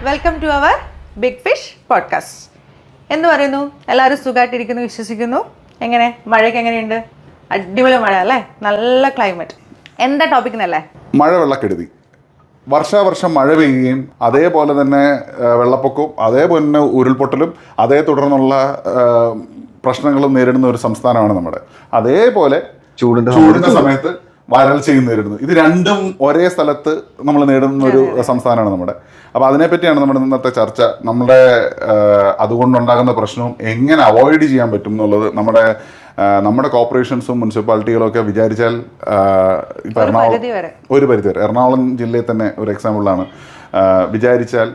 Welcome to our big fish podcast. എന്ന് പറയുന്നു, എല്ലാവരും സുഖമായിട്ടിരിക്കുന്നു വിശ്വസിക്കുന്നു. എങ്ങനെ മഴയ്ക്ക് എങ്ങനെയുണ്ട്? അടിപൊളി മഴ അല്ലേ, നല്ല ക്ലൈമറ്റ്. എന്താ ടോപ്പിക് എന്നല്ലേ? മഴ വെള്ളക്കെടുതി. വർഷാവർഷം മഴ പെയ്യുകയും അതേപോലെ തന്നെ വെള്ളപ്പൊക്കവും അതേപോലെ തന്നെ ഉരുൾപൊട്ടലും അതേ തുടർന്നുള്ള പ്രശ്നങ്ങളും നേരിടുന്ന ഒരു സംസ്ഥാനമാണ് നമ്മുടെ. അതേപോലെ ചൂടിൻ്റെ സമയത്ത് വരൾച്ചയും നേരിടുന്നു. ഇത് രണ്ടും ഒരേ സ്ഥലത്ത് നമ്മൾ നേരിടുന്ന ഒരു സംസ്ഥാനമാണ് നമ്മുടെ. അപ്പോൾ അതിനെപ്പറ്റിയാണ് നമ്മുടെ ഇന്നത്തെ ചർച്ച. നമ്മുടെ അതുകൊണ്ടുണ്ടാകുന്ന പ്രശ്നവും എങ്ങനെ അവോയ്ഡ് ചെയ്യാൻ പറ്റും എന്നുള്ളത് നമ്മുടെ കോർപ്പറേഷൻസും മുനിസിപ്പാലിറ്റികളും ഒക്കെ വിചാരിച്ചാൽ ഇപ്പം ഒരു പരിധിവരെ എറണാകുളം ജില്ലയിൽ തന്നെ ഒരു എക്സാമ്പിളാണ്. വിചാരിച്ചാൽ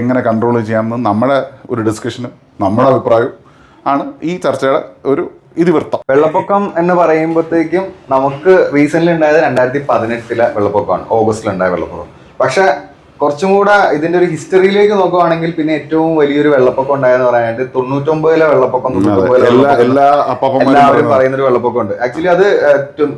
എങ്ങനെ കൺട്രോൾ ചെയ്യാമെന്ന് നമ്മുടെ ഒരു ഡിസ്കഷനും നമ്മുടെ അഭിപ്രായവും ആണ് ഈ ചർച്ചയുടെ ഒരു ഇതിവൃത്തം. വെള്ളപ്പൊക്കം എന്ന് പറയുമ്പോഴത്തേക്കും നമുക്ക് റീസെന്റ് ഉണ്ടായത് 2018 വെള്ളപ്പൊക്കമാണ്, ഓഗസ്റ്റിലുണ്ടായ വെള്ളപ്പൊക്കം. പക്ഷെ കുറച്ചും കൂടെ ഇതിന്റെ ഒരു ഹിസ്റ്ററിയിലേക്ക് നോക്കുവാണെങ്കിൽ പിന്നെ ഏറ്റവും വലിയൊരു വെള്ളപ്പൊക്കം ഉണ്ടായെന്ന് പറയാനായിട്ട് 99 വെള്ളപ്പൊക്കം. എല്ലാവരും പറയുന്ന ഒരു വെള്ളപ്പൊക്കം ഉണ്ട്. ആക്ച്വലി അത്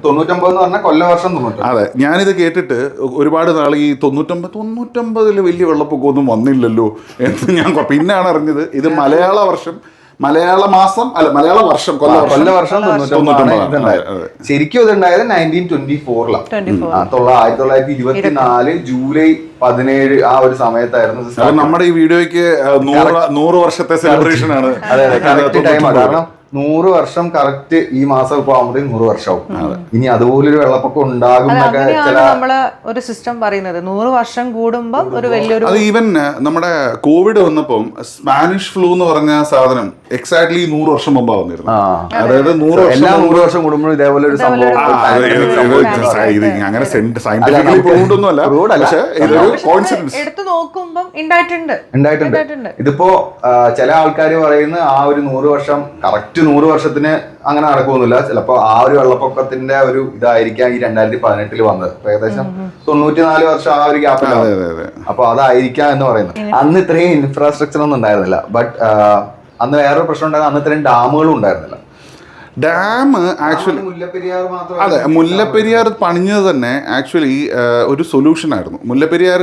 99 എന്ന് പറഞ്ഞാൽ കൊല്ലവർഷം 99. അതെ, ഞാനിത് കേട്ടിട്ട് ഒരുപാട് നാൾ ഈ 99 വലിയ വെള്ളപ്പൊക്കം ഒന്നും വന്നില്ലല്ലോ എന്ന് ഞാൻ പിന്നാണ് അറിഞ്ഞത്. ഇത് മലയാള വർഷം, മലയാള മാസം അല്ല മലയാള വർഷം കൊല്ലവർഷം 99. ശരിക്കും ഇതുണ്ടായത് 1924 1924 ജൂലൈ 17 ആ ഒരു സമയത്തായിരുന്നു. നമ്മുടെ ഈ വീഡിയോയ്ക്ക് 100 വർഷത്തെ സെലിബ്രേഷൻ ആണ്. അതെ, കറക്റ്റ് ടൈമാണ്. കാരണം 100 വർഷം കറക്റ്റ് ഈ മാസം ഇപ്പൊ ആകുമ്പോഴത്തേക്കും 100 വർഷവും. ഇനി അതുപോലൊരു വെള്ളപ്പൊക്കം ഉണ്ടാകും എന്നൊക്കെ നമ്മള് ഒരു സിസ്റ്റം പറയുന്നത്. 100 വർഷം കൂടുമ്പോ ഒരു വലിയൊരു, അത് ഈവൻ നമ്മുടെ കോവിഡ് വന്നപ്പം സ്പാനിഷ് ഫ്ലൂ എന്ന് പറഞ്ഞ സാധനം എക്സാക്ട്ലി 100 വർഷം മുമ്പാ വന്നിരുന്നു. അതായത് 100 വർഷം കൂടുമ്പോഴും ഇതേപോലെ ഒരു സംഭവം ഇത് അങ്ങനെ സയന്റിഫിക്കലി പ്രൂവ്ഡ് ഒന്നുമല്ല, പക്ഷെ ഇതൊരു കോയിൻസിഡൻസ് എടുത്തു നോക്കുമ്പോൾ ഉണ്ടായിട്ടുണ്ട്. ഇതിപ്പോ ചില ആൾക്കാർ പറയുന്ന ആ ഒരു 100 വർഷം കറക്റ്റ് 100 വർഷത്തിന് അങ്ങനെ നടക്കുന്നില്ല. ചിലപ്പോ ആ ഒരു വെള്ളപ്പൊക്കത്തിന്റെ ഒരു ഇതായിരിക്കാം ഈ 2018 വന്നത്. ഏകദേശം 94 വർഷം ആ ഒരു ഗ്യാപ്പിലാണ്. അപ്പൊ അതായിരിക്കാം എന്ന് പറയുന്നത്. അന്ന് ഇത്രയും ഇൻഫ്രാസ്ട്രക്ചർ ഒന്നും ഉണ്ടായിരുന്നില്ല. ബട്ട് അന്ന് വേറൊരു പ്രശ്നം ഉണ്ടായിരുന്നു, അന്ന് ഇത്രയും ഡാമുകളും ഉണ്ടായിരുന്നില്ല. ഡാം ആക്ച്വലി അതെ, മുല്ലപ്പെരിയാർ പണിഞ്ഞത് തന്നെ ആക്ച്വലി ഒരു സൊല്യൂഷൻ ആയിരുന്നു. മുല്ലപ്പെരിയാർ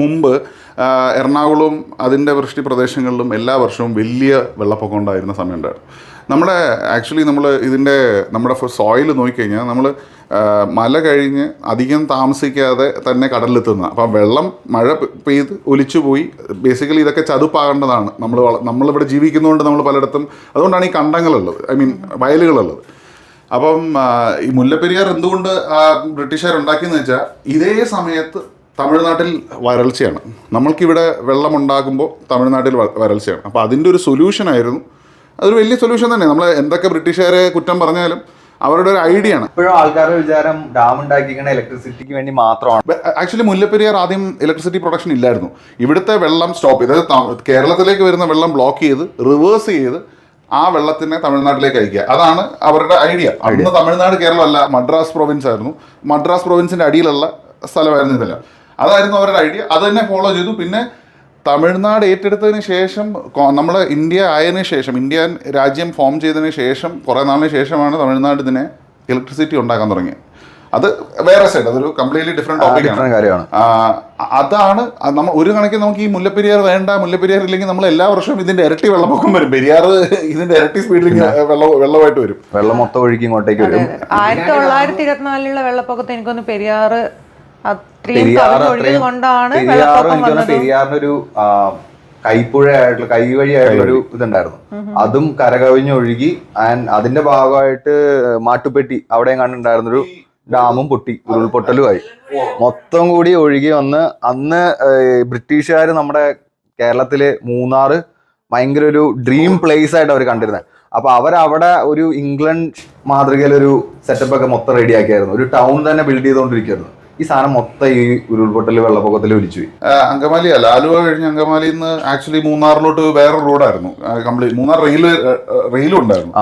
മുമ്പ് എറണാകുളവും അതിൻ്റെ വൃഷ്ടി പ്രദേശങ്ങളിലും എല്ലാ വർഷവും വലിയ വെള്ളപ്പൊക്കം ഉണ്ടായിരുന്ന സമയമുണ്ടായിരുന്നു. നമ്മുടെ സോയിൽ നോക്കിക്കഴിഞ്ഞാൽ നമ്മൾ മല കഴിഞ്ഞ് അധികം താമസിക്കാതെ തന്നെ കടലിലെത്തുന്ന, അപ്പം മഴ പെയ്ത് ഒലിച്ചു പോയി. ബേസിക്കലി ഇതൊക്കെ ചതുപ്പാകേണ്ടതാണ്. നമ്മളിവിടെ ജീവിക്കുന്നതുകൊണ്ട് നമ്മൾ പലയിടത്തും, അതുകൊണ്ടാണ് ഈ കണ്ടങ്ങളുള്ളത്, വയലുകളുള്ളത്. അപ്പം ഈ മുല്ലപ്പെരിയാർ എന്തുകൊണ്ട് ബ്രിട്ടീഷുകാരുണ്ടാക്കിയെന്ന് വെച്ചാൽ ഇതേ സമയത്ത് തമിഴ്നാട്ടിൽ വരൾച്ചയാണ്. നമ്മൾക്കിവിടെ വെള്ളമുണ്ടാകുമ്പോൾ തമിഴ്നാട്ടിൽ വരൾച്ചയാണ്. അപ്പോൾ അതിൻ്റെ ഒരു സൊല്യൂഷനായിരുന്നു. അതൊരു വലിയ സൊല്യൂഷൻ തന്നെ. നമ്മൾ എന്തൊക്കെ ബ്രിട്ടീഷുകാരെ കുറ്റം പറഞ്ഞാലും അവരുടെ ഒരു ഐഡിയ ആണ്. ഇപ്പോഴും ആൾക്കാരുടെ വിചാരം ഡാം ഉണ്ടാക്കിക്കണ ഇലക്ട്രിസിറ്റിക്ക് വേണ്ടി മാത്രമാണ്. ആക്ച്വലി മുല്ലപ്പെരിയാർ ആദ്യം ഇലക്ട്രിസിറ്റി പ്രൊഡക്ഷൻ ഇല്ലായിരുന്നു. ഇവിടുത്തെ വെള്ളം സ്റ്റോപ്പ് ചെയ്ത് കേരളത്തിലേക്ക് വരുന്ന വെള്ളം ബ്ലോക്ക് ചെയ്ത് റിവേഴ്സ് ചെയ്ത് ആ വെള്ളത്തിനെ തമിഴ്നാട്ടിലേക്ക് അയക്കുക. അതാണ് അവരുടെ ഐഡിയ. അന്ന് തമിഴ്നാട് കേരളമല്ല, മദ്രാസ് പ്രൊവിൻസ് ആയിരുന്നു. മദ്രാസ് പ്രൊവിൻസിന്റെ അടിയിലുള്ള സ്ഥലമായിരുന്നു ഇതെല്ലാം. അതായിരുന്നു അവരുടെ ഐഡിയ. അത് തന്നെ ഫോളോ ചെയ്തു. പിന്നെ തമിഴ്നാട് ഏറ്റെടുത്തതിന് ശേഷം, നമ്മൾ ഇന്ത്യ ആയതിനു ശേഷം, ഇന്ത്യൻ രാജ്യം ഫോം ചെയ്തതിന് ശേഷം കുറേ നാളിന് ശേഷമാണ് തമിഴ്നാട് ഇതിനെ ഇലക്ട്രിസിറ്റി ഉണ്ടാക്കാൻ തുടങ്ങിയത്. അത് വേറെ സൈഡ്, അതൊരു കംപ്ലീറ്റ്ലി ഡിഫറെന്റ് ടോപ്പിക്കാണ്. അതാണ് നമ്മൾ ഒരു കണക്കിന് നമുക്ക് ഈ മുല്ലപ്പെരിയാർ വേണ്ട, മുല്ലപ്പെരിയാർ ഇല്ലെങ്കിൽ നമ്മൾ എല്ലാ വർഷവും ഇതിന്റെ ഇരട്ടി വെള്ളപ്പൊക്കം വരും. പെരിയാർ ഇതിന്റെ ഇരട്ടി സ്പീഡിൽ വെള്ളമായിട്ട് വരും. വെള്ളം മൊത്തം ഒഴുകി ഇങ്ങോട്ടേക്ക് വരും. 1924 വെള്ളപ്പൊക്കത്തെ എനിക്കൊന്ന് പെരിയാറ് പെരിയാറിനൊരു കൈപ്പുഴയായിട്ടുള്ള കൈവഴിയായിട്ടുള്ള ഒരു ഇതുണ്ടായിരുന്നു. അതും കരകവിഞ്ഞൊഴുകി. ആൻഡ് അതിന്റെ ഭാഗമായിട്ട് മാട്ടുപ്പെട്ടി അവിടെയും കണ്ടുണ്ടായിരുന്നൊരു ഡാമും പൊട്ടി, ഉരുൾപൊട്ടലുമായി മൊത്തം കൂടി ഒഴുകി വന്ന്. അന്ന് ബ്രിട്ടീഷുകാർ നമ്മുടെ കേരളത്തിലെ മൂന്നാറ് ഭയങ്കര ഒരു ഡ്രീം പ്ലേസ് ആയിട്ട് അവർ കണ്ടിരുന്നത്. അപ്പൊ അവരവിടെ ഒരു ഇംഗ്ലണ്ട് മാതൃകയിലൊരു സെറ്റപ്പ് ഒക്കെ മൊത്തം റെഡിയാക്കിയായിരുന്നു. ഒരു ടൗൺ തന്നെ ബിൽഡ് ചെയ്തുകൊണ്ടിരിക്കുകയായിരുന്നു. ഈ സാധനം മൊത്തം ഈ ഉരുൾപൊട്ടൽ വെള്ളപ്പൊക്കത്തിൽ ഒലിച്ചുപോയി. അങ്കമാലി അല്ല, ആലുവ കഴിഞ്ഞ് അങ്കമാലിയിൽ നിന്ന് ആക്ച്വലി മൂന്നാറിലോട്ട് വേറെ റോഡായിരുന്നു കംപ്ലീറ്റ്. മൂന്നാർ റെയിലും ഉണ്ടായിരുന്നു.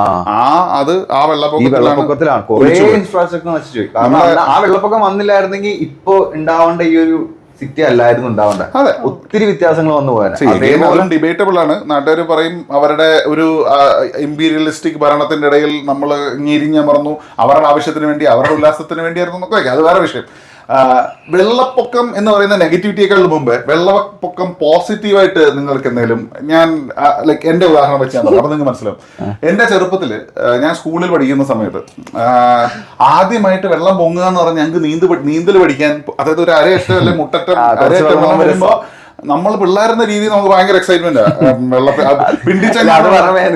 ആ വെള്ളപ്പൊക്കത്തിലാണ് കുറെ ഇൻഫ്രാസ്ട്രക്ചർ നശിച്ചു. കാരണം ആ വെള്ളപ്പൊക്കം വന്നില്ലായിരുന്നെങ്കിൽ ഇപ്പോ ഉണ്ടാവേണ്ട ഈ ഒരു സിറ്റി അല്ലായിരുന്നു ഉണ്ടാവേണ്ട. അതെ, ഒത്തിരി വ്യത്യാസങ്ങൾ വന്നു പോകാൻ. ഡിബേറ്റബിൾ ആണ്. നാട്ടുകാർ പറയും അവരുടെ ഒരു ഇമ്പീരിയലിസ്റ്റിക് ഭരണത്തിന്റെ ഇടയിൽ നമ്മൾ ഞെരിഞ്ഞമർന്നു, അവരുടെ ആവശ്യത്തിന് വേണ്ടി, അവരുടെ ഉല്ലാസത്തിന് വേണ്ടിയായിരുന്നു എന്നൊക്കെ. അത് വേറെ വിഷയം. വെള്ളപ്പൊക്കം എന്ന് പറയുന്ന നെഗറ്റിവിറ്റിയേക്കാൾ മുമ്പ് വെള്ളപ്പൊക്കം പോസിറ്റീവായിട്ട് നിങ്ങൾക്ക് എന്തെങ്കിലും ഞാൻ ലൈക്ക് എന്റെ ഉദാഹരണം വെച്ച് ഞാൻ പറയാം, അപ്പൊ നിങ്ങൾക്ക് മനസ്സിലാവും. എന്റെ ചെറുപ്പത്തിൽ ഞാൻ സ്കൂളിൽ പഠിക്കുന്ന സമയത്ത് ആദ്യമായിട്ട് വെള്ളം പൊങ്ങുക എന്ന് പറഞ്ഞാൽ ഞങ്ങൾക്ക് നീന്തൽ പഠിക്കാൻ, അതായത് ഒരു അരയറ്റം അല്ലെങ്കിൽ മുട്ടറ്റം വെള്ളം വരുമ്പോ നമ്മൾ പിള്ളേരുന്ന രീതി നമുക്ക് ഭയങ്കര എക്സൈറ്റ്മെന്റ്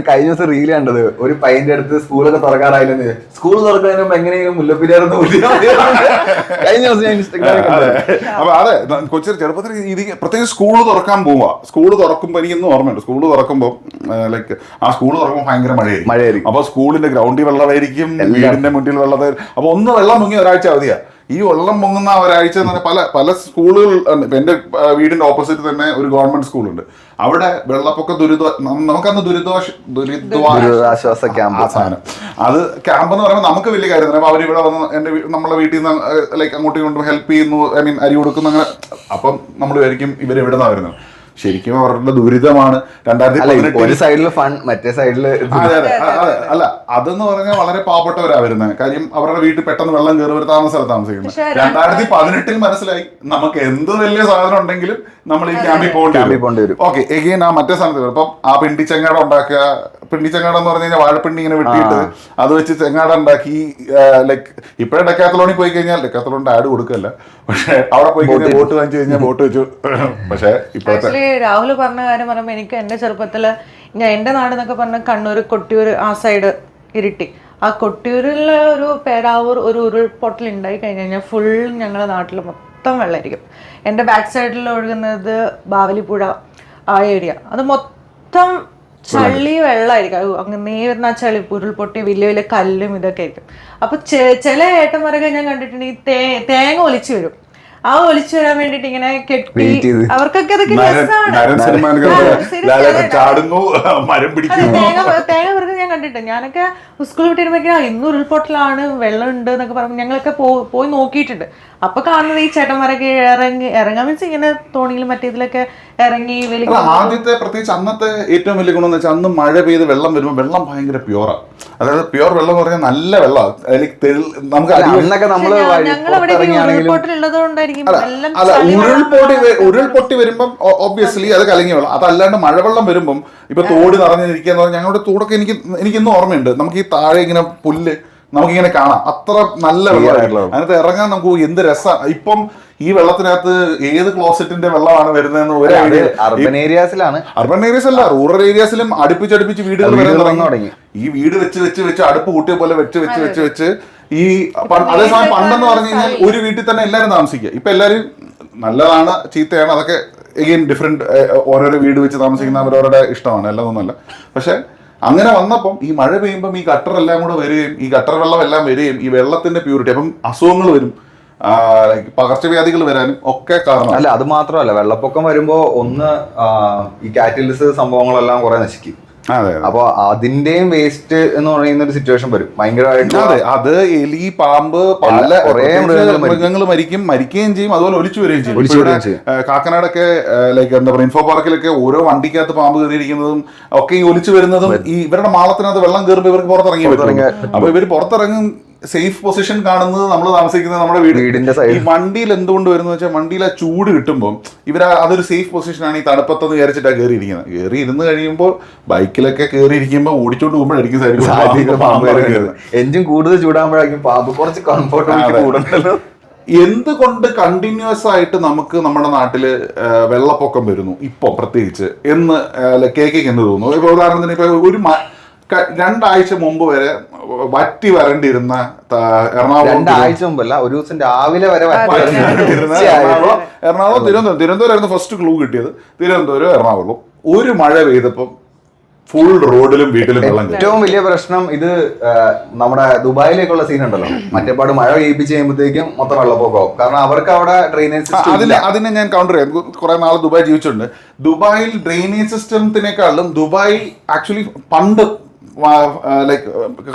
കഴിഞ്ഞ ദിവസം റീൽ കണ്ടത് ഒരു പയ്യന്റെ അടുത്ത് സ്കൂളൊക്കെ തുറക്കാറായില്ലെന്ന്, സ്കൂൾ തുറക്കുന്നതിന് മുമ്പ് എങ്ങനെയും മുല്ലപ്പെരിയാർന്ന് കഴിഞ്ഞ ദിവസം ഞാൻ ഇൻസ്റ്റാഗ്രാമിൽ. അപ്പൊ അതെ, കൊച്ചു ചെറുപ്പത്തിൽ പ്രത്യേകിച്ച് സ്കൂൾ തുറക്കാൻ പോവാ. സ്കൂൾ തുറക്കുമ്പോ എനിക്കൊന്നും ഓർമ്മയുണ്ട്, സ്കൂൾ തുറക്കുമ്പോ ലൈക്ക് ആ സ്കൂൾ തുറക്കുമ്പോൾ ഭയങ്കര മഴയായിരിക്കും. അപ്പൊ സ്കൂളിന്റെ ഗ്രൗണ്ടിൽ വെള്ളമായിരിക്കും, വീടിന്റെ മുന്നിൽ വെള്ളമായിരിക്കും. അപ്പൊ ഒന്ന് വെള്ളം മുങ്ങി ഒരാഴ്ച അവധിയാ. ഈ വെള്ളം പൊങ്ങുന്ന ഒരാഴ്ച എന്ന് പറഞ്ഞാൽ പല സ്കൂളുകൾ, എന്റെ വീടിന്റെ ഓപ്പോസിറ്റ് തന്നെ ഒരു ഗവൺമെന്റ് സ്കൂളുണ്ട്. അവിടെ വെള്ളപ്പൊക്ക നമുക്കന്ന് ദുരിതാശ്വാസ ക്യാമ്പ് സാധനം, അത് ക്യാമ്പ് എന്ന് പറയുമ്പോൾ നമുക്ക് വലിയ കാര്യം തന്നെ. അവർ ഇവിടെ വന്ന് നമ്മളെ വീട്ടിൽ നിന്ന് ലൈക്ക് അങ്ങോട്ടും ഇങ്ങോട്ടും ഹെൽപ്പ് ചെയ്യുന്നു, ഐ മീൻ അരി കൊടുക്കുന്നു, അങ്ങനെ. അപ്പം നമ്മൾ വിചാരിക്കും ഇവർ എവിടെ നിന്നാണ് വരുന്നത്. ശരിക്കും അവരുടെ ദുരിതമാണ്. 2018 ഒരു സൈഡില് ഫൺ, മറ്റേ സൈഡില് അല്ല, അതെന്ന് പറഞ്ഞാൽ വളരെ പാവപ്പെട്ടവരാ വരുന്നത്. കാര്യം അവരുടെ വീട്ടിൽ പെട്ടെന്ന് വെള്ളം കയറി ഒരു സ്ഥലത്ത് താമസിക്കുന്നത്. 2018 മനസ്സിലായി നമുക്ക് എന്ത് വലിയ സാധനം ഉണ്ടെങ്കിലും നമ്മൾ ഈ ക്യാമ്പിൽ പോകേണ്ടി വരും. ഓക്കെ, എഗെയിൻ ആ മറ്റേ സാധനത്തിൽ ഇപ്പം ആ പിണ്ടിച്ചെങ്ങാട ഉണ്ടാക്കുക. പിണ്ടിച്ചെങ്ങാട എന്ന് പറഞ്ഞു കഴിഞ്ഞാൽ വാഴപ്പിണ്ടി ഇങ്ങനെ വെട്ടിയിട്ട് അത് വെച്ച് ചെങ്ങാട ഉണ്ടാക്കി. ലൈക്ക് ഇപ്പോഴേ ഡെക്കാത്തലോണിൽ പോയി കഴിഞ്ഞാൽ, ഡെക്കാത്തലോണിന്റെ ആഡ് കൊടുക്കല്ല, പക്ഷെ അവിടെ പോയി കഴിഞ്ഞാൽ ബോട്ട് വാങ്ങിച്ചു കഴിഞ്ഞാൽ ബോട്ട് വെച്ചു. പക്ഷെ ഇപ്പോഴത്തെ രാഹുൽ പറഞ്ഞ കാര്യം പറയുമ്പോൾ എനിക്ക് എൻ്റെ ചെറുപ്പത്തില് എൻ്റെ നാട് എന്നൊക്കെ പറഞ്ഞ കണ്ണൂർ, കൊട്ടിയൂർ, ആ സൈഡ് ഇരിട്ടി. ആ കൊട്ടിയൂരിലെ ഒരു പേരാവൂർ ഒരു ഉരുൾപൊട്ടൽ ഉണ്ടായി കഴിഞ്ഞ് കഴിഞ്ഞാൽ ഫുൾ ഞങ്ങളുടെ നാട്ടിൽ മൊത്തം വെള്ളമായിരിക്കും. എൻ്റെ ബാക്ക് സൈഡിൽ ഒഴുകുന്നത് ബാവലിപ്പുഴ, ആ ഏരിയ, അത് മൊത്തം ചളി വെള്ളമായിരിക്കും. അങ്ങനെ വരുന്ന ആ ചളി ഉരുൾപൊട്ടി വലിയ വലിയ കല്ലും ഇതൊക്കെ ആയിരിക്കും. അപ്പൊ ചില ഏട്ടന്മാരൊക്കെ ഞാൻ കണ്ടിട്ടുണ്ട്, ഈ തേങ്ങ ഒലിച്ചു വരും. ആ ഒലിച്ചു വരാൻ വേണ്ടിട്ട് ഇങ്ങനെ കെട്ടി, അവർക്കൊക്കെ അതൊക്കെ തേങ്ങ വെറുതെ ഞാൻ കണ്ടിട്ടുണ്ട്. ഞാനൊക്കെ സ്കൂളിൽ വിട്ടിരുമ്പോഴേക്കും ഇന്ന് ഉരുൾപൊട്ടലാണ്, വെള്ളം ഉണ്ട് എന്നൊക്കെ പറഞ്ഞ് ഞങ്ങളൊക്കെ പോയി നോക്കിയിട്ടുണ്ട്. അപ്പൊ കാണുന്നത് ഈ ചേട്ടന്മാരൊക്കെ ഇറങ്ങാൻ മീൻസ് ഇങ്ങനെ തോണിയിലും മറ്റേതിലൊക്കെ ഇറങ്ങി. ആദ്യത്തെ പ്രത്യേകിച്ച് അന്നത്തെ ഏറ്റവും വലിയ ഗുണം എന്ന് വെച്ചാൽ അന്ന് മഴ പെയ്ത് വെള്ളം വരുമ്പോൾ വെള്ളം ഭയങ്കര പ്യൂറാ. അതായത് പ്യൂർ വെള്ളം എന്ന് പറഞ്ഞാൽ നല്ല വെള്ളം. നമുക്ക് ഉരുൾപൊട്ടി വരുമ്പം ഒബ്വിയസ്ലി അത് കലങ്ങിയ വെള്ളം. അതല്ലാണ്ട് മഴവെള്ളം വരുമ്പം ഇപ്പൊ തോട് നിറഞ്ഞിരിക്കുക എന്ന് പറഞ്ഞാൽ ഞങ്ങളുടെ തോടൊക്കെ എനിക്കിന്നും ഓർമ്മയുണ്ട്. നമുക്ക് ഈ താഴെ ഇങ്ങനെ പുല്ല് നമുക്കിങ്ങനെ കാണാം, അത്ര നല്ല വെള്ളമായിട്ടുള്ള. അതിനകത്ത് ഇറങ്ങാൻ നമുക്ക് എന്ത് രസമാണ്. ഇപ്പം ഈ വെള്ളത്തിനകത്ത് ഏത് ക്ലോസറ്റിന്റെ വെള്ളമാണ് വരുന്നതെന്ന് ഒരു അർബൻ ഏരിയാസിലാണ്, അർബൻ ഏരിയാസ് അല്ല, റൂറൽ ഏരിയാസിലും അടുപ്പിച്ചടുപ്പിച്ച് വീടുകൾ വരാൻ തുടങ്ങി. ഈ വീട് വെച്ച് അടുപ്പ് കൂട്ടിയ പോലെ വെച്ച് ഈ അതേസമയം പണ്ടെന്ന് പറഞ്ഞു കഴിഞ്ഞാൽ ഒരു വീട്ടിൽ തന്നെ എല്ലാവരും താമസിക്കുക. ഇപ്പൊ എല്ലാവരും നല്ലതാണ് ചീത്തയാണ് അതൊക്കെ എഗെയിൻ ഡിഫറെന്റ്, ഓരോരോ വീട് വെച്ച് താമസിക്കുന്ന അവരവരുടെ ഇഷ്ടമാണ്, എല്ലാതൊന്നുമല്ല. പക്ഷെ അങ്ങനെ വന്നപ്പം ഈ മഴ പെയ്യുമ്പം ഈ ഗട്ടറെല്ലാം കൂടെ വരികയും ഈ ഗട്ടർ വെള്ളം എല്ലാം വരികയും ഈ വെള്ളത്തിന്റെ പ്യൂരിറ്റി, അപ്പം അസുഖങ്ങൾ വരും, പകർച്ചവ്യാധികൾ വരാനും ഒക്കെ കാരണം. അല്ല, അത് മാത്രമല്ല, വെള്ളപ്പൊക്കം വരുമ്പോ ഒന്ന് ഈ കാറ്റലിസ് സംഭവങ്ങളെല്ലാം കുറെ നശിക്കും. അപ്പൊ അതിന്റെയും വേസ്റ്റ് എന്ന് പറയുന്ന ഒരു സിറ്റുവേഷൻ വരും ഭയങ്കരമായിട്ട്. അതെ, അത് എലി, പാമ്പ്, പല മൃഗങ്ങൾ മരിക്കുകയും ചെയ്യും, അതുപോലെ ഒലിച്ചു വരികയും ചെയ്യും. കാക്കനാടൊക്കെ ലൈക്ക് എന്താ പറയുക, ഇൻഫോ പാർക്കിലൊക്കെ ഓരോ വണ്ടിക്കകത്ത് പാമ്പ് കയറിയിരിക്കുന്നതും ഒക്കെ ഈ ഒലിച്ചു വരുന്നതും ഈ ഇവരുടെ മാളത്തിനകത്ത് വെള്ളം കയറുമ്പോൾ ഇവർക്ക് പുറത്തിറങ്ങി. അപ്പൊ ഇവർ പുറത്തിറങ്ങും സേഫ് പൊസിഷൻ കാണുന്നത് നമ്മൾ താമസിക്കുന്നത് നമ്മുടെ വീടിന്റെ ഈ വണ്ടിയിൽ എന്തുകൊണ്ട് വരുന്ന വെച്ചാൽ വണ്ടിയിൽ ആ ചൂട് കിട്ടുമ്പോൾ അതൊരു സേഫ് പൊസിഷനാണ്. ഈ തണുപ്പത്തെന്ന് വിചാരിച്ചിട്ടാണ് കയറിയിരിക്കുന്നത്. കയറി ഇരുന്ന് കഴിയുമ്പോൾ ബൈക്കിലൊക്കെ കയറിയിരിക്കുമ്പോൾ ഓടിച്ചോണ്ട് പോകുമ്പോഴായിരിക്കും എഞ്ചിൻ കൂടുതൽ ചൂടാകുമ്പോഴായിരിക്കും പാമ്പ് കുറച്ച് കംഫർട്ടബിലിറ്റി കൂടുതലല്ലോ. എന്തുകൊണ്ട് കണ്ടിന്യൂസ് ആയിട്ട് നമുക്ക് നമ്മുടെ നാട്ടില് വെള്ളപ്പൊക്കം വരുന്നു ഇപ്പൊ പ്രത്യേകിച്ച് എന്ന് കേക്ക് എന്ന് തോന്നുന്നു. ഇപ്പൊ ഉദാഹരണത്തിന് ഇപ്പൊ ഒരു 2 ആഴ്ച മുമ്പ് വരെ വറ്റി വരണ്ടിരുന്ന എറണാകുളം, 2 ആഴ്ച മുമ്പല്ല, ഒരു ദിവസം രാവിലെ വരെ എറണാകുളം, തിരുവനന്തപുരമായിരുന്നു ഫസ്റ്റ് ക്ലൂ കിട്ടിയത്. തിരുവനന്തപുരം, എറണാകുളം ഒരു മഴ പെയ്തപ്പം ഫുൾ റോഡിലും വീട്ടിലും വെള്ളം. ഏറ്റവും വലിയ പ്രശ്നം ഇത് നമ്മുടെ ദുബായിലേക്കുള്ള സീൻ ഉണ്ടല്ലോ, മറ്റേപാട് മഴ പെയ്യിപ്പിച്ച് കഴിയുമ്പോഴത്തേക്കും മൊത്തം വെള്ളപ്പൊക്കമാവും. കാരണം അവർക്ക് അവിടെ ഡ്രെയിനേജ് സിസ്റ്റം. അതിനെ ഞാൻ കൗണ്ടർ ചെയ്യാം. കുറെ നാൾ ദുബായ് ജീവിച്ചിട്ടുണ്ട്. ദുബായിൽ ഡ്രെയിനേജ് സിസ്റ്റത്തിനേക്കാളും ദുബായ് ആക്ച്വലി പണ്ട് ലൈക്ക്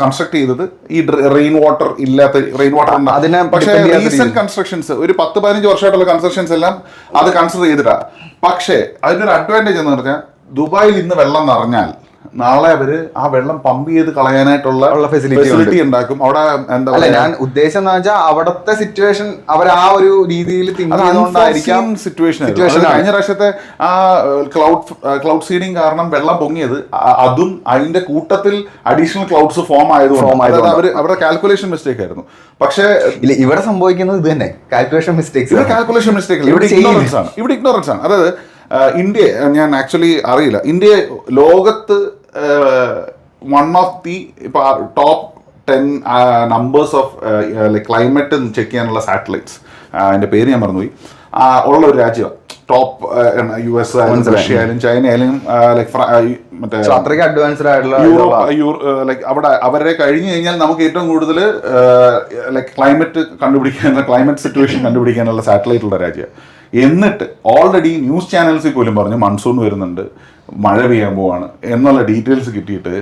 കൺസ്ട്രക്ട് ചെയ്തത് ഈ റെയിൻ വാട്ടർ ഇല്ലാത്ത റെയിൻ വാട്ടർ. പക്ഷേ റീസെന്റ് കൺസ്ട്രക്ഷൻസ് ഒരു 10-15 വർഷമായിട്ടുള്ള കൺസ്ട്രക്ഷൻസ് എല്ലാം അത് കൺസിഡർ ചെയ്തിട്ടാണ്. പക്ഷേ അതിനൊരു അഡ്വാൻറ്റേജ് എന്ന് പറഞ്ഞാൽ ദുബായിൽ ഇന്ന് വെള്ളം നിറഞ്ഞാൽ നാളെ അവര് ആ വെള്ളം പമ്പ് ചെയ്ത് കളയാനായിട്ടുള്ള facility ഫെസിലിറ്റി ഉണ്ടാക്കും. അവിടെ എന്താ അല്ല, ഞാൻ ഉദ്ദേശം എന്ന് വെച്ചാൽ അവിടത്തെ സിറ്റുവേഷൻ അവർ ആ ഒരു രീതിയിൽ തിങ്ക് ചെയ്തുകൊണ്ടായിരിക്കാം സിറ്റുവേഷൻ. കഴിഞ്ഞ പ്രാവശ്യത്തെ ആ ക്ലൗഡ് സീഡിങ് കാരണം വെള്ളം പൊങ്ങിയത് അതും അതിന്റെ കൂട്ടത്തിൽ അഡീഷണൽ ക്ലൗഡ്സ് ഫോം ആയതുകൊണ്ട് അവരുടെ കാൽക്കുലേഷൻ മിസ്റ്റേക്ക് ആയിരുന്നു. പക്ഷേ ഇവിടെ സംഭവിക്കുന്നത് ഇത് തന്നെ, കാൽക്കുലേഷൻ മിസ്റ്റേക്സ്. ഇവിടെ കാൽക്കുലേഷൻ മിസ്റ്റേക്ക് ഇവിടെ ഇഗ്നോറൻസ് ആണ്. അതായത് ഇന്ത്യ, ഞാൻ ആക്ച്വലി അറിയില്ല, ഇന്ത്യ ലോകത്ത് വൺ ഓഫ് ദി ഇപ്പൊ top 10 numbers of like climate check ചെയ്യാനുള്ള സാറ്റലൈറ്റ്സ്, അതിന്റെ പേര് ഞാൻ മറന്നുപോയി, ഉള്ള ഒരു രാജ്യമാണ്. ടോപ്പ് US ആയാലും റഷ്യ ആയാലും ചൈന ആയാലും മറ്റേ അഡ്വാൻസ്ഡ് ആയിട്ടുള്ള ലൈക്ക് അവിടെ അവരെ കഴിഞ്ഞു കഴിഞ്ഞാൽ നമുക്ക് ഏറ്റവും കൂടുതൽ ലൈക്ക് ക്ലൈമറ്റ് സിറ്റുവേഷൻ കണ്ടുപിടിക്കാനുള്ള സാറ്റലൈറ്റ് ഉള്ള രാജ്യമാണ്. എന്നിട്ട് ഓൾറെഡി ന്യൂസ് ചാനൽസിൽ പോലും പറഞ്ഞു മൺസൂൺ വരുന്നുണ്ട്, മഴ പെയ്യാൻ പോവാണ് എന്നുള്ള ഡീറ്റെയിൽസ് കിട്ടിയിട്ട്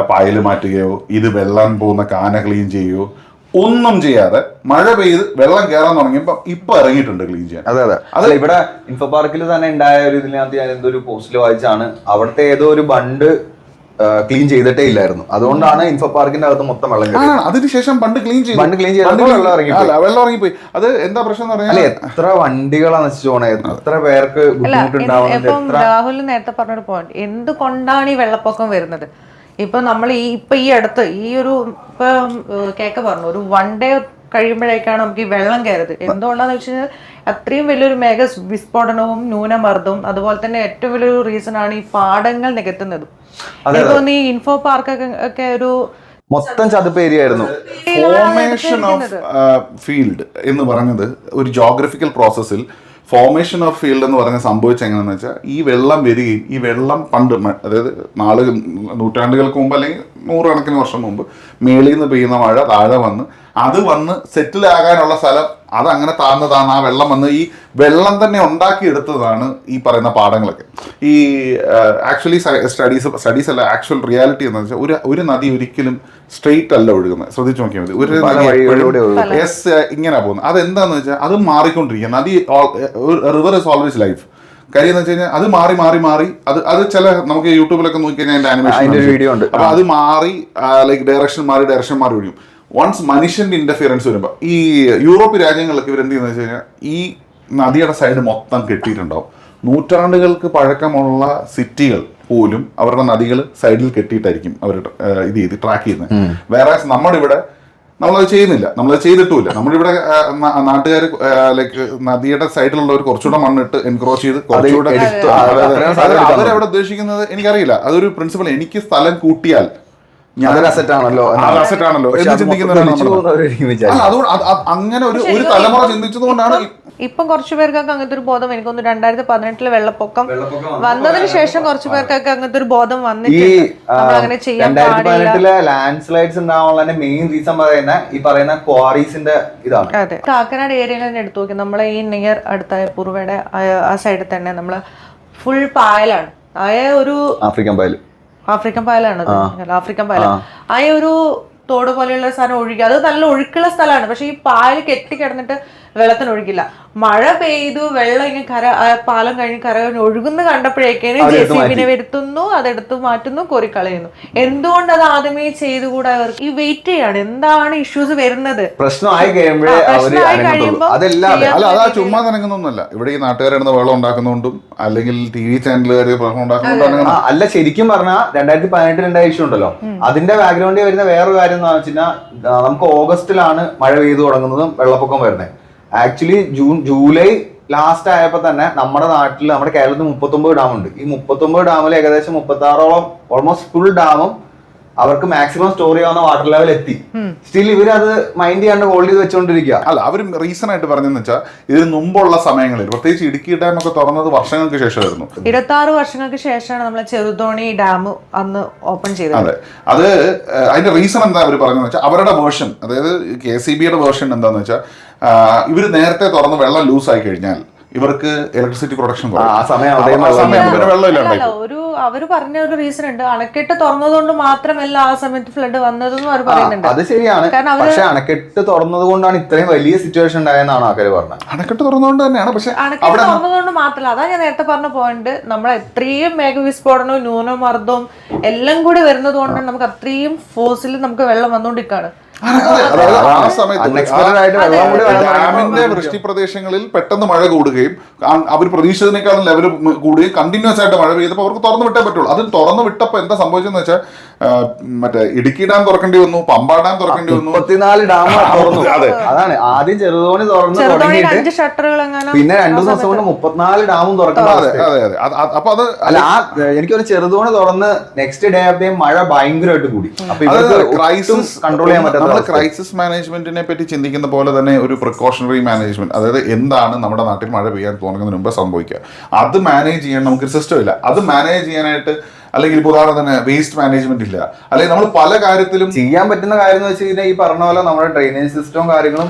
പായൽ മാറ്റുകയോ ഇത് വെള്ളം പോകുന്ന കാന ക്ലീൻ ചെയ്യുകയോ ഒന്നും ചെയ്യാതെ മഴ പെയ്ത് വെള്ളം കയറാൻ തുടങ്ങിയപ്പോ ഇപ്പൊ ഇറങ്ങിയിട്ടുണ്ട് ക്ലീൻ ചെയ്യാൻ. അതെ, ഇവിടെ ഇൻഫോ പാർക്കിൽ തന്നെ ഉണ്ടായ ഒരു ഇതിനകത്ത് ഞാൻ എന്തോ ഒരു പോസ്റ്റിൽ വായിച്ചാണ്, അവിടുത്തെ ഏതോ ഒരു ബണ്ട് ക്ലീൻ ചെയ്തിട്ടേ ഇല്ലായിരുന്നു. അതുകൊണ്ടാണ് ഇൻഫോ പാർക്കിന്റെ അകത്ത് മൊത്തം വെള്ളം കയറിയത്. അതിനുശേഷം ബണ്ട് ക്ലീൻ ചെയ്ത് വെള്ളം ഇറങ്ങിപ്പോയി. അത് എന്താ പ്രശ്നം എന്ന് പറഞ്ഞാൽ എത്ര വണ്ടികളാണ് നശിച്ചു പോണേ, എത്ര പേർക്ക് ബുദ്ധിമുട്ടുണ്ടാവുന്നത്. രാഹുൽ നേരത്തെ പറഞ്ഞൊരു പോയിന്റ്, എന്തുകൊണ്ടാണ് ഈ വെള്ളപ്പൊക്കം വരുന്നത്? ഇപ്പൊ നമ്മൾ ഈ അടുത്ത് ഈ ഒരു ഇപ്പൊ കേക്ക് പറഞ്ഞു ഒരു 1 ഡേ കഴിയുമ്പോഴേക്കാണ് നമുക്ക് ഈ വെള്ളം കയറുന്നത്. എന്തുകൊണ്ടാന്ന് വെച്ച് കഴിഞ്ഞാൽ അത്രയും വലിയൊരു വിസ്ഫോടനവും ന്യൂനമർദ്ദവും അതുപോലെ തന്നെ ഏറ്റവും വലിയൊരു റീസൺ ആണ് ഈ പാടങ്ങൾ നികത്തുന്നതും. എനിക്ക് തോന്നുന്നു ഈ ഇൻഫോ പാർക്ക് ഒക്കെ ഒരു മൊത്തം ചതുപ്പ് ഏരിയ ആയിരുന്നു. ഫോർമേഷൻ ഓഫ് ഫീൽഡ് എന്ന് പറഞ്ഞത് ഒരു ജോഗ്രഫിക്കൽ പ്രോസസ്സിൽ ഫോർമേഷൻ ഓഫ് ഫീൽഡ് എന്ന് പറഞ്ഞ സംഭവിച്ചത് എങ്ങനെയാണെന്ന് വെച്ചാൽ ഈ വെള്ളം വരികയും ഈ വെള്ളം പണ്ട്, അതായത് നൂറ്റാണ്ടുകൾക്ക് മുമ്പ് അല്ലെങ്കിൽ 100 കണക്കിന് വർഷം മുമ്പ് മേളിൽ നിന്ന് പെയ്യുന്ന മഴ താഴെ വന്ന് അത് വന്ന് സെറ്റിൽ ആകാനുള്ള സ്ഥലം അതങ്ങനെ താഴ്ന്നതാണ്. ആ വെള്ളം വന്ന് ഈ വെള്ളം തന്നെ ഉണ്ടാക്കിയെടുത്തതാണ് ഈ പറയുന്ന പാടങ്ങളൊക്കെ. ഈ ആക്ച്വലി സ്റ്റഡീസ് അല്ല, ആക്ച്വൽ റിയാലിറ്റി എന്ന് വെച്ചാൽ ഒരു നദി ഒരിക്കലും സ്ട്രെയിറ്റ് അല്ല ഒഴുകുന്നത്. ശ്രദ്ധിച്ചു നോക്കിയാൽ മതി. ഒരു നദി ഇങ്ങനെ പോകുന്നത്. അതെന്താന്ന് വെച്ചാൽ അത് മാറിക്കൊണ്ടിരിക്കുക. നദി റിവർ ഇസ് ഓൾവേസ് ലൈഫ്. കാര്യം എന്ന് വെച്ച് കഴിഞ്ഞാൽ അത് മാറി അത് ചില നമുക്ക് യൂട്യൂബിലൊക്കെ നോക്കി കഴിഞ്ഞാൽ അതിന്റെ ആനിമേഷൻ വീഡിയോ ഉണ്ട്. അപ്പൊ അത് മാറി ലൈക്ക് ഡയറക്ഷൻ മാറി ഒഴിയും. വൺസ് മനുഷ്യന്റെ ഇന്റർഫിയറൻസ് വരുമ്പോൾ ഈ യൂറോപ്യൻ രാജ്യങ്ങളിലൊക്കെ ഇവരെന്ത് ചെയ്യുന്നത് വെച്ച് കഴിഞ്ഞാൽ ഈ നദിയുടെ സൈഡ് മൊത്തം കെട്ടിയിട്ടുണ്ടാവും. നൂറ്റാണ്ടുകൾക്ക് പഴക്കമുള്ള സിറ്റികൾ പോലും അവരുടെ നദികൾ സൈഡിൽ കെട്ടിയിട്ടായിരിക്കും അവർ ഇത് ട്രാക്ക് ചെയ്യുന്നത്. വേറെ നമ്മുടെ ഇവിടെ നമ്മളത് ചെയ്യുന്നില്ല, നമ്മളത് ചെയ്തിട്ടുമില്ല. നമ്മളിവിടെ നാട്ടുകാർ ലൈക്ക് നദിയുടെ സൈഡിലുള്ളവർ കുറച്ചുകൂടെ മണ്ണിട്ട് എൻക്രോച്ച് ചെയ്ത് കുറച്ചുകൂടെ അവരവിടെ ഉദ്ദേശിക്കുന്നത് എനിക്കറിയില്ല. അതൊരു പ്രിൻസിപ്പൾ, എനിക്ക് സ്ഥലം കൂട്ടിയാൽ അസറ്റാണല്ലോ എന്ന് ചിന്തിക്കുന്നവരാണ്. അങ്ങനെ ഒരു തലമുറ ചിന്തിച്ചതുകൊണ്ടാണ് ഇപ്പം കുറച്ചു പേർക്കൊക്കെ അങ്ങനത്തെ ഒരു ബോധം, എനിക്കൊന്ന് 2018 വെള്ളപ്പൊക്കം വന്നതിന് ശേഷം കുറച്ചു പേർക്കൊക്കെ അങ്ങനത്തെ ഒരു ബോധം വന്നിട്ടുണ്ട്. 2018 ലാൻഡ് സ്ലൈഡ്സ് ഉണ്ടാവാനുള്ള മെയിൻ റീസൺ പറയുന്ന ക്വാറീസിന്റെ ഇതാണ്. അതെ, കാക്കനാട് ഏരിയയിൽ തന്നെ എടുത്തു നോക്കി, നമ്മളെ ഈ നിയർ അടുത്ത പൂർവയുടെ ആ സൈഡിൽ തന്നെ നമ്മള് ഫുൾ പായലാണ്. ഒരു ആഫ്രിക്കൻ പായലാണ് ആഫ്രിക്കൻ പായൽ. ആ ഒരു തോട് പോലെയുള്ള സാധനം ഒഴുകി, അത് നല്ല ഒഴുക്കുള്ള സ്ഥലമാണ്. പക്ഷെ ഈ പായൽ കെട്ടിക്കിടന്നിട്ട് വെള്ളത്തിന് ഒഴുകില്ല. മഴ പെയ്തു, വെള്ളം ഇങ്ങനെ പാലം കഴിഞ്ഞ് കര കഴിഞ്ഞ് ഒഴുകുന്ന കണ്ടപ്പോഴേക്കും JCBനെ വരുത്തുന്നു, അതെടുത്ത് മാറ്റുന്നു, കോരിക്കളയുന്നു. എന്തുകൊണ്ട് അത് ആദ്യമേ ചെയ്തുകൂടാ? അവർക്ക് ഈ വെയിറ്റ് ചെയ്യാണ്, എന്താണ് ഇഷ്യൂസ് വരുന്നത്. പ്രശ്നമായി കഴിയുമ്പോൾ ചുമ്മാ നനങ്ങുന്നൊന്നുമല്ല. ഇവിടെ ഈ നാട്ടുകാരെടുന്ന വെള്ളം ഉണ്ടാക്കുന്നതുകൊണ്ടും അല്ലെങ്കിൽ TV ചാനലുകാർ പ്രശ്നം ഉണ്ടാക്കുന്നതുകൊണ്ടാണ്. അല്ല, ശരിക്കും പറഞ്ഞാൽ 2018 ഉണ്ടായ ഇഷ്യൂ ഉണ്ടല്ലോ, അതിന്റെ ബാക്ക്ഗ്രൗണ്ടിൽ വരുന്ന വേറൊരു കാര്യം എന്ന് വെച്ച് കഴിഞ്ഞാൽ നമുക്ക് ഓഗസ്റ്റിലാണ് മഴ പെയ്തു തുടങ്ങുന്നതും വെള്ളപ്പൊക്കം വരുന്നത്. ആക്ച്വലി ജൂലൈ ലാസ്റ്റ് ആയപ്പോ തന്നെ നമ്മുടെ നാട്ടിൽ, നമ്മുടെ കേരളത്തിൽ 39 ഡാമുണ്ട്. ഈ 39 ഡാമിൽ ഏകദേശം 36ഓളം ഓൾമോസ്റ്റ് ഫുൾ ഡാമും അവർക്ക് മാക്സിമം സ്റ്റോർ ചെയ്യാവുന്ന വാട്ടർ ലെവൽ എത്തി. സ്റ്റിൽ ഇവരത് മൈൻഡ് ചെയ്യാണ്ട് ഹോൾഡ് ചെയ്ത് വെച്ചോണ്ടിരിക്കുക. അല്ല, അവർ റീസൺ ആയിട്ട് പറഞ്ഞെന്ന് വെച്ചാൽ ഇതിന് മുമ്പുള്ള സമയങ്ങളിൽ, പ്രത്യേകിച്ച് ഇടുക്കി ഡാം ഒക്കെ തുറന്നത് വർഷങ്ങൾക്ക് ശേഷമായിരുന്നു. 26 വർഷങ്ങൾക്ക് ശേഷമാണ് നമ്മളെ ചെറുതോണി ഡാം അന്ന് ഓപ്പൺ ചെയ്തത്. അതെ, അത് അതിന്റെ റീസൺ എന്താ അവർ പറഞ്ഞതെന്ന് വെച്ചാൽ അവരുടെ വേർഷൻ, അതായത് KCBയുടെ വേർഷൻ എന്താന്ന് വെച്ചാൽ ഇവർ നേരത്തെ തുറന്ന് വെള്ളം ലൂസ് ആയി കഴിഞ്ഞാൽ ഇവർക്ക് ഇലക്ട്രിസിറ്റി പ്രൊഡക്ഷൻ ഒരു അവര് പറഞ്ഞ ഒരു റീസൺ ഉണ്ട്, അണക്കെട്ട് തുറന്നതുകൊണ്ട് മാത്രമല്ല ആ സമയത്ത് ഫ്ലഡ് വന്നതെന്നും അവർ പറയുന്നുണ്ട്. അത് ശരിയാണ്, പക്ഷെ അണക്കെട്ട് തുറന്നത് കൊണ്ടാണ് ഇത്രയും വലിയ സിറ്റുവേഷൻ ഉണ്ടായെന്നാണ് ആൾക്കാർ പറഞ്ഞത്. അണക്കെട്ട് തുറന്നുകൊണ്ട് തന്നെയാണ്, പക്ഷെ അണക്കെട്ട് തുറന്നതുകൊണ്ട് മാത്രമല്ല, അതാ ഞാൻ നേരത്തെ പറഞ്ഞ പോയിന്റ്, നമ്മൾ എത്രയും മേഘവിസ്ഫോടനവും ന്യൂനമർദ്ദവും എല്ലാം കൂടി വരുന്നത് കൊണ്ടാണ് നമുക്ക് അത്രയും ഫോഴ്സിൽ നമുക്ക് വെള്ളം വന്നുകൊണ്ടിരിക്കുകയാണ്. ആ സമയത്ത് ഡാമിന്റെ വൃഷ്ടി പ്രദേശങ്ങളിൽ പെട്ടെന്ന് മഴ കൂടുകയും അവർ പ്രതീക്ഷിച്ചതിനേക്കാളും ലെവൽ കൂടുകയും കണ്ടിന്യൂസ് ആയിട്ട് മഴ പെയ്തപ്പോൾ അവർക്ക് തുറന്നു വിട്ടേ പറ്റുള്ളൂ. അത് തുറന്നു വിട്ടപ്പോൾ എന്താ സംഭവിച്ചെന്ന് വെച്ചാൽ മറ്റേ ഇടുക്കി ഡാം തുറക്കേണ്ടി വന്നു, പമ്പ ഡാം തുറക്കേണ്ടി വന്നു, 34 ഡാം തുറന്നു. അതാണ് ആദ്യം ചെറുതോണി തുറന്ന് തുടങ്ങിയിട്ട് പിന്നെ 2 ദിവസം കൊണ്ട് 34 ഡാമും തുറക്കുന്നത്. അപ്പൊ അത് അല്ല, എനിക്കൊരു ചെറുതോണി തുറന്ന് നെക്സ്റ്റ് ഡേ ആയപ്പോഴത്തേക്കും മഴ ഭയങ്കരമായിട്ട് കൂടി. ക്രൈസിസ് കൺട്രോൾ ചെയ്യാൻ പറ്റാത്ത ക്രൈസിസ് മാനേജ്മെന്റിനെ പറ്റി ചിന്തിക്കുന്ന പോലെ തന്നെ ഒരു പ്രിക്കോഷണറി മാനേജ്മെന്റ്, അതായത് എന്താണ് നമ്മുടെ നാട്ടിൽ മഴ പെയ്യാൻ തുടങ്ങുന്നതിന് മുമ്പ് സംഭവിക്കുക, അത് മാനേജ് ചെയ്യാൻ നമുക്കൊരു സിസ്റ്റം ഇല്ല. അത് മാനേജ് ചെയ്യാനായിട്ട് അല്ലെങ്കിൽ ഇപ്പോൾ ഉദാഹരണം തന്നെ വേസ്റ്റ് മാനേജ്മെന്റ് ഇല്ല, അല്ലെങ്കിൽ നമ്മൾ പല കാര്യത്തിലും ചെയ്യാൻ പറ്റുന്ന കാര്യം എന്ന് വെച്ച് കഴിഞ്ഞാൽ ഈ പറഞ്ഞ പോലെ നമ്മുടെ ഡ്രെയിനേജ് സിസ്റ്റവും കാര്യങ്ങളും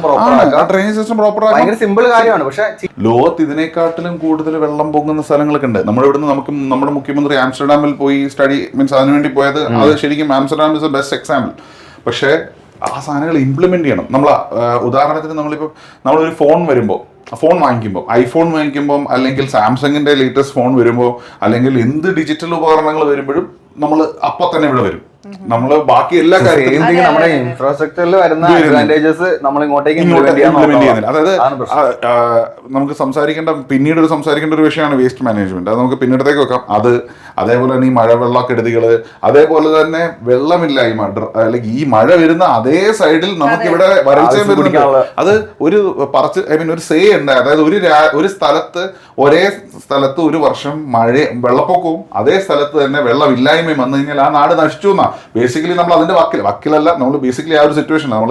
ഡ്രെയിനേജ് സിസ്റ്റം പ്രോപ്പർ ഭയങ്കര സിമ്പിൾ കാര്യമാണ്. പക്ഷെ ലോകത്ത് ഇതിനെക്കാട്ടിലും കൂടുതൽ വെള്ളം പൊങ്ങുന്ന സ്ഥലങ്ങളൊക്കെ ഉണ്ട്. നമ്മുടെ ഇവിടുന്ന് നമുക്ക് നമ്മുടെ മുഖ്യമന്ത്രി ആംസ്റ്റർഡാമിൽ പോയി സ്റ്റഡി മീൻസ് അതിനുവേണ്ടി പോയത്, അത് ശരിക്കും Amsterdam is A best example. പക്ഷേ ആ സാധനങ്ങൾ ഇംപ്ലിമെന്റ് ചെയ്യണം. നമ്മൾ ഉദാഹരണത്തിന് നമ്മളൊരു ഫോൺ വാങ്ങിക്കുമ്പോൾ ഐഫോൺ വാങ്ങിക്കുമ്പോൾ അല്ലെങ്കിൽ സാംസങ്ങിന്റെ ലേറ്റസ്റ്റ് ഫോൺ വരുമ്പോൾ അല്ലെങ്കിൽ എന്ത് ഡിജിറ്റൽ ഉപകരണങ്ങൾ വരുമ്പോഴും നമ്മൾ അപ്പം തന്നെ ഇവിടെ വരും. നമ്മള് ബാക്കി എല്ലാ കാര്യത്തിലും നമ്മുടെ ഇൻഫ്രാസ്ട്രക്ചറിൽ വരുന്ന അഡ്വാൻറ്റേജസ് നമ്മൾ ഇങ്ങോട്ടേക്ക് ഇംപ്ലിമെന്റ് ചെയ്യുന്നില്ല. അതായത് നമുക്ക് പിന്നീട് സംസാരിക്കേണ്ട ഒരു വിഷയമാണ് വേസ്റ്റ് മാനേജ്മെന്റ്. അത് നമുക്ക് പിന്നീടത്തേക്ക് വെക്കാം. അതേപോലെ തന്നെ ഈ മഴവെള്ളക്കെടുതികൾ, അതേപോലെ തന്നെ വെള്ളമില്ലായ്മ, അല്ലെങ്കിൽ ഈ മഴ വരുന്ന അതേ സൈഡിൽ നമുക്ക് ഇവിടെ വരൾച്ചയും വരുന്നുണ്ട്. അത് ഒരു ഒരു സേ ഉണ്ട്. അതായത് ഒരു ഒരേ സ്ഥലത്ത് ഒരു വർഷം വെള്ളപ്പൊക്കവും അതേ സ്ഥലത്ത് തന്നെ വെള്ളമില്ലായ്മയും വന്നു കഴിഞ്ഞാൽ ആ നാട് നശിച്ചു എന്നാ. ബേസിക്കലി നമ്മൾ അതിന്റെ വക്കിലല്ല, നമ്മൾ ബേസിക്കലി ആ ഒരു സിറ്റുവേഷൻ. നമ്മൾ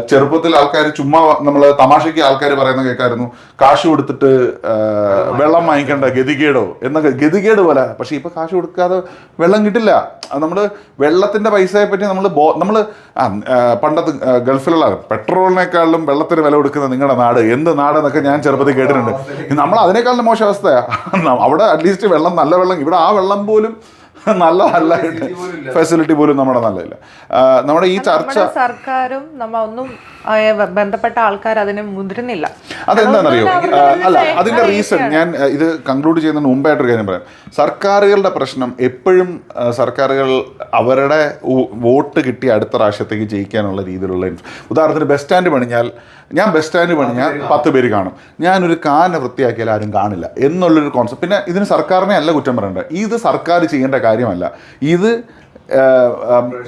ചെറുപ്പത്തിൽ ആൾക്കാർ ചുമ്മാ നമ്മൾ തമാശയ്ക്ക് ആൾക്കാർ പറയുന്ന കേൾക്കായിരുന്നു, കാശ് കൊടുത്തിട്ട് വെള്ളം വാങ്ങിക്കേണ്ട ഗതികേടോ എന്നൊക്കെ, ഗതികേട് പോലെ. പക്ഷെ ഇപ്പൊ കാശ് കൊടുക്കാതെ വെള്ളം കിട്ടില്ല. നമ്മൾ വെള്ളത്തിന്റെ പൈസയെ പറ്റി നമ്മൾ പണ്ടത്തെ ഗൾഫിലുള്ള പെട്രോളിനേക്കാളും വെള്ളത്തിന് വില കൊടുക്കുന്ന നിങ്ങളുടെ നാട് എന്ത് നാടെന്നൊക്കെ ഞാൻ ചെറുപ്പത്തിൽ കേട്ടിട്ടുണ്ട്. നമ്മൾ അതിനേക്കാളും മോശം അവസ്ഥയാണ്. അവിടെ അറ്റ്ലീസ്റ്റ് നല്ല വെള്ളം, ഇവിടെ ആ വെള്ളം പോലും നല്ല ഫെസിലിറ്റി പോലും നമ്മുടെ നല്ലതില്ല. നമ്മുടെ ഈ ചർച്ച സർക്കാരും ഒന്നും ബന്ധപ്പെട്ട ആൾക്കാർ അതിനെ മുതിരുന്നില്ല. അതെന്താണെന്നറിയോ? അല്ല, അതിന്റെ റീസൺ ഞാൻ ഇത് കൺക്ലൂഡ് ചെയ്യുന്നതിന് മുമ്പായിട്ടൊരു കാര്യം പറയാം. സർക്കാരുകളുടെ പ്രശ്നം എപ്പോഴും സർക്കാരുകൾ അവരുടെ വോട്ട് കിട്ടി അടുത്ത പ്രാവശ്യത്തേക്ക് ജയിക്കാനുള്ള രീതിയിലുള്ള ഉദാഹരണത്തിന് ബസ് സ്റ്റാൻഡ് പണിഞ്ഞാൽ 10 പേര് കാണും, ഞാനൊരു കാന വൃത്തിയാക്കിയാൽ ആരും കാണില്ല എന്നുള്ളൊരു കോൺസെപ്റ്റ്. പിന്നെ ഇതിന് സർക്കാരിനെ അല്ല കുറ്റം പറയേണ്ടത്, ഇത് സർക്കാർ ചെയ്യേണ്ട കാര്യമല്ല, ഇത്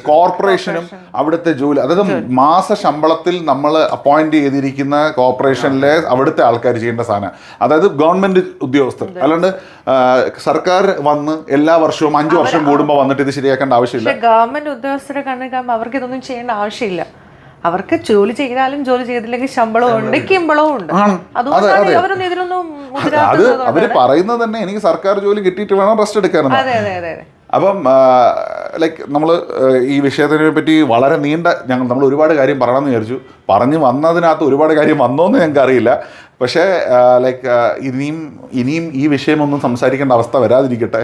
കോർപ്പറേഷനും അവിടുത്തെ ജോലി, അതായത് മാസ ശമ്പളത്തിൽ നമ്മൾ അപ്പോയിന്റ് ചെയ്തിരിക്കുന്ന കോർപ്പറേഷനിലെ അവിടുത്തെ ആൾക്കാർ ചെയ്യേണ്ട സാധനം. അതായത് ഗവൺമെന്റ് ഉദ്യോഗസ്ഥർ, അല്ലാണ്ട് സർക്കാർ വന്ന് എല്ലാ വർഷവും 5 വർഷം കൂടുമ്പോൾ വന്നിട്ട് ഇത് ശരിയാക്കേണ്ട ആവശ്യമില്ല. ഗവൺമെന്റ് ഉദ്യോഗസ്ഥരെ കണ്ടിട്ട് അവർക്ക് ഇതൊന്നും ചെയ്യേണ്ട ആവശ്യമില്ല. അവർക്ക് ജോലി ചെയ്താലും ജോലി ചെയ്തില്ലെങ്കിൽ ശമ്പളവും ഉണ്ട്, കിമ്പളവും ഉണ്ട്. അതുകൊണ്ടാണ് അവരൊന്നും ഇതിലൊന്നും അവര് പറയുന്നത് തന്നെ എനിക്ക് സർക്കാർ ജോലി കിട്ടിയിട്ട് വേണം റെസ്റ്റ് എടുക്കാറുണ്ട്. അപ്പം ലൈക്ക് നമ്മൾ ഈ വിഷയത്തിനെ പറ്റി വളരെ നമ്മൾ ഒരുപാട് കാര്യം പറയണമെന്ന് വിചാരിച്ചു. പറഞ്ഞു വന്നതിനകത്ത് ഒരുപാട് കാര്യം വന്നോന്ന് ഞങ്ങൾക്ക് അറിയില്ല. പക്ഷേ ലൈക്ക് ഇനിയും ഈ വിഷയമൊന്നും സംസാരിക്കേണ്ട അവസ്ഥ വരാതിരിക്കട്ടെ.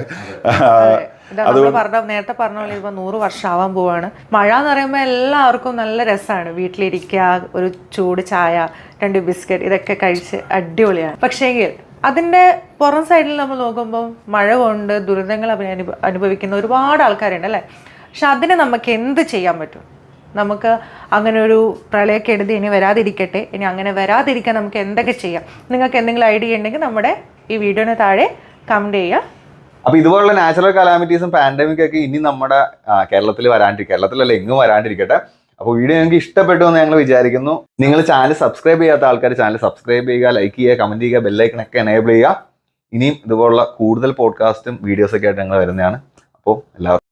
നേരത്തെ പറഞ്ഞ പോലെ ഇപ്പൊ 100 വർഷം ആവാൻ പോവാണ്. മഴ എന്ന് പറയുമ്പോൾ എല്ലാവർക്കും നല്ല രസമാണ്. വീട്ടിലിരിക്കുക, ഒരു ചൂട് ചായ, 2 ബിസ്ക്കറ്റ്, ഇതൊക്കെ കഴിച്ച് അടിപൊളിയാണ്. പക്ഷേങ്കിൽ അതിൻ്റെ പുറം സൈഡിൽ നമ്മൾ നോക്കുമ്പോൾ മഴ കൊണ്ട് ദുരിതങ്ങൾ അനുഭവിക്കുന്ന ഒരുപാട് ആൾക്കാരുണ്ട് അല്ലേ. പക്ഷെ അതിന് നമുക്ക് എന്ത് ചെയ്യാൻ പറ്റും? നമുക്ക് അങ്ങനെ ഒരു പ്രളയക്കെടുതി ഇനി വരാതിരിക്കട്ടെ. ഇനി അങ്ങനെ വരാതിരിക്കാൻ നമുക്ക് എന്തൊക്കെ ചെയ്യാം? നിങ്ങൾക്ക് എന്തെങ്കിലും ഐഡിയ ഉണ്ടെങ്കിൽ നമ്മുടെ ഈ വീഡിയോന് താഴെ കമൻറ്റ് ചെയ്യുക. അപ്പൊ ഇതുപോലുള്ള നാച്ചുറൽ കലാമിറ്റീസും പാൻഡമിക് ഒക്കെ ഇനി നമ്മുടെ കേരളത്തിലല്ല എങ്ങും വരാണ്ടിരിക്കട്ടെ. അപ്പോൾ വീഡിയോ നിങ്ങൾക്ക് ഇഷ്ടപ്പെട്ടു എന്ന് ഞങ്ങൾ വിചാരിക്കുന്നു. നിങ്ങൾ ചാനൽ സബ്സ്ക്രൈബ് ചെയ്യാത്ത ആൾക്കാർ ചാനൽ സബ്സ്ക്രൈബ് ചെയ്യുക, ലൈക്ക് ചെയ്യുക, കമന്റ് ചെയ്യുക, ബെല്ലൈക്കണൊക്കെ എനേബിൾ ചെയ്യുക. ഇനിയും ഇതുപോലുള്ള കൂടുതൽ പോഡ്കാസ്റ്റും വീഡിയോസൊക്കെ ആയിട്ട് ഞങ്ങൾ വരുന്നതാണ്. അപ്പോൾ എല്ലാവർക്കും